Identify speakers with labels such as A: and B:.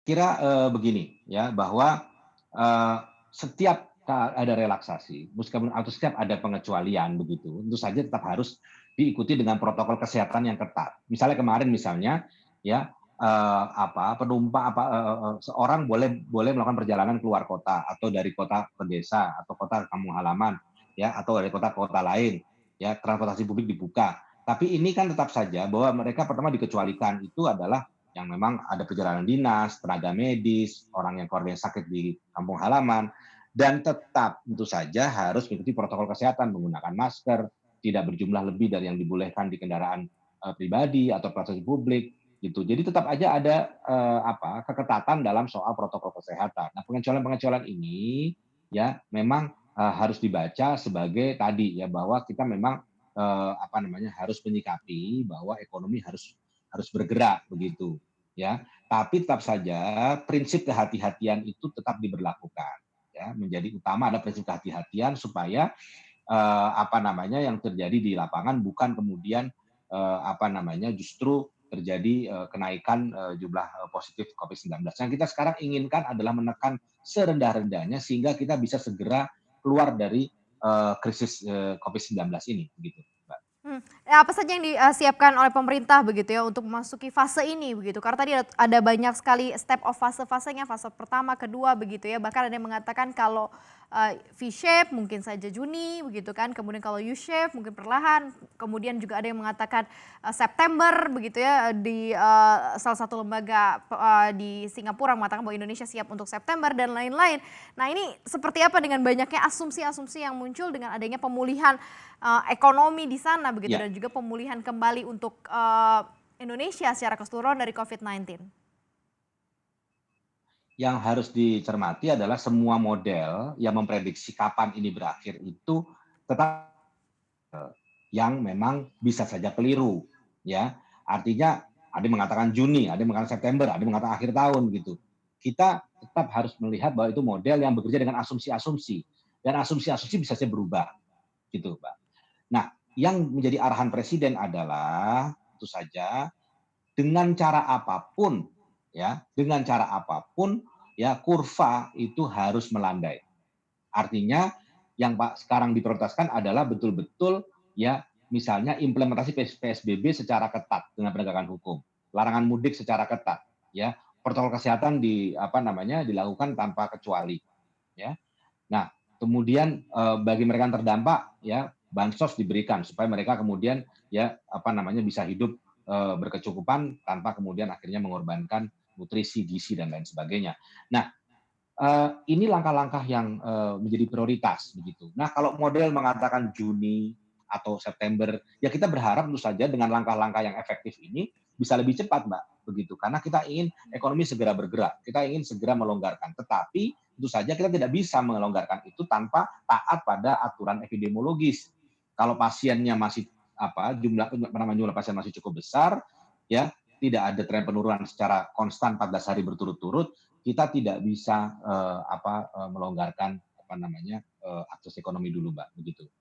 A: kira, begini ya, bahwa, setiap ada relaksasi, meskipun atau setiap ada pengecualian begitu, tentu saja tetap harus diikuti dengan protokol kesehatan yang ketat. Misalnya kemarin misalnya ya, penumpang seorang boleh boleh melakukan perjalanan keluar kota atau dari kota ke desa atau kota ke kampung halaman ya, atau dari kota ke kota lain ya, transportasi publik dibuka. Tapi ini kan tetap saja bahwa mereka pertama dikecualikan itu adalah yang memang ada perjalanan dinas, tenaga medis, orang yang keluarganya sakit di kampung halaman, dan tetap tentu saja harus mengikuti protokol kesehatan, menggunakan masker, tidak berjumlah lebih dari yang dibolehkan di kendaraan pribadi atau transportasi publik, gitu. Jadi tetap aja ada keketatan dalam soal protokol kesehatan. Nah, pengecualian-pengecualian ini ya memang harus dibaca sebagai tadi ya bahwa kita memang harus menyikapi bahwa ekonomi harus harus bergerak begitu ya. Tapi tetap saja prinsip kehati-hatian itu tetap diberlakukan ya. Menjadi utama ada prinsip kehati-hatian supaya yang terjadi di lapangan bukan kemudian justru terjadi kenaikan jumlah positif COVID-19. Yang kita sekarang inginkan adalah menekan serendah-rendahnya sehingga kita bisa segera keluar dari krisis COVID-19 ini begitu, Mbak.
B: Apa saja yang disiapkan oleh pemerintah begitu ya untuk memasuki fase ini begitu? Karena tadi ada banyak sekali step of fase-fasenya, fase pertama, kedua begitu ya. Bahkan ada yang mengatakan kalau V-shape mungkin saja Juni begitu kan, kemudian kalau U-shape mungkin perlahan, kemudian juga ada yang mengatakan September begitu ya di salah satu lembaga di Singapura mengatakan bahwa Indonesia siap untuk September dan lain-lain. Nah, ini seperti apa dengan banyaknya asumsi-asumsi yang muncul dengan adanya pemulihan ekonomi di sana begitu
A: Ya,
B: dan juga pemulihan kembali untuk Indonesia secara keseluruhan dari COVID-19.
A: yang harus dicermati adalah semua model yang memprediksi kapan ini berakhir itu tetap yang memang bisa saja keliru, ya. Artinya ada yang mengatakan Juni, ada yang mengatakan September, ada yang mengatakan akhir tahun gitu. Kita tetap harus melihat bahwa itu model yang bekerja dengan asumsi-asumsi dan asumsi-asumsi bisa saja berubah gitu, Mbak. Nah, yang menjadi arahan presiden adalah tentu saja dengan cara apapun ya, dengan cara apapun ya kurva itu harus melandai. Artinya yang Pak sekarang diprioritaskan adalah betul-betul ya misalnya implementasi PSBB secara ketat dengan penegakan hukum, larangan mudik secara ketat, ya protokol kesehatan dilakukan tanpa kecuali, ya. Nah, kemudian bagi mereka yang terdampak ya bansos diberikan supaya mereka kemudian bisa hidup berkecukupan tanpa kemudian akhirnya mengorbankan nutrisi, gizi dan lain sebagainya. Nah, ini langkah-langkah yang menjadi prioritas begitu. Nah, kalau model mengatakan Juni atau September, ya kita berharap tentu saja dengan langkah-langkah yang efektif ini bisa lebih cepat, Mbak, begitu. Karena kita ingin ekonomi segera bergerak, kita ingin segera melonggarkan. Tetapi tentu saja kita tidak bisa melonggarkan itu tanpa taat pada aturan epidemiologis. Kalau pasiennya masih jumlah pasien masih cukup besar, ya tidak ada tren penurunan secara konstan 14 hari berturut-turut, kita tidak bisa melonggarkan akses ekonomi dulu, Mbak, begitu.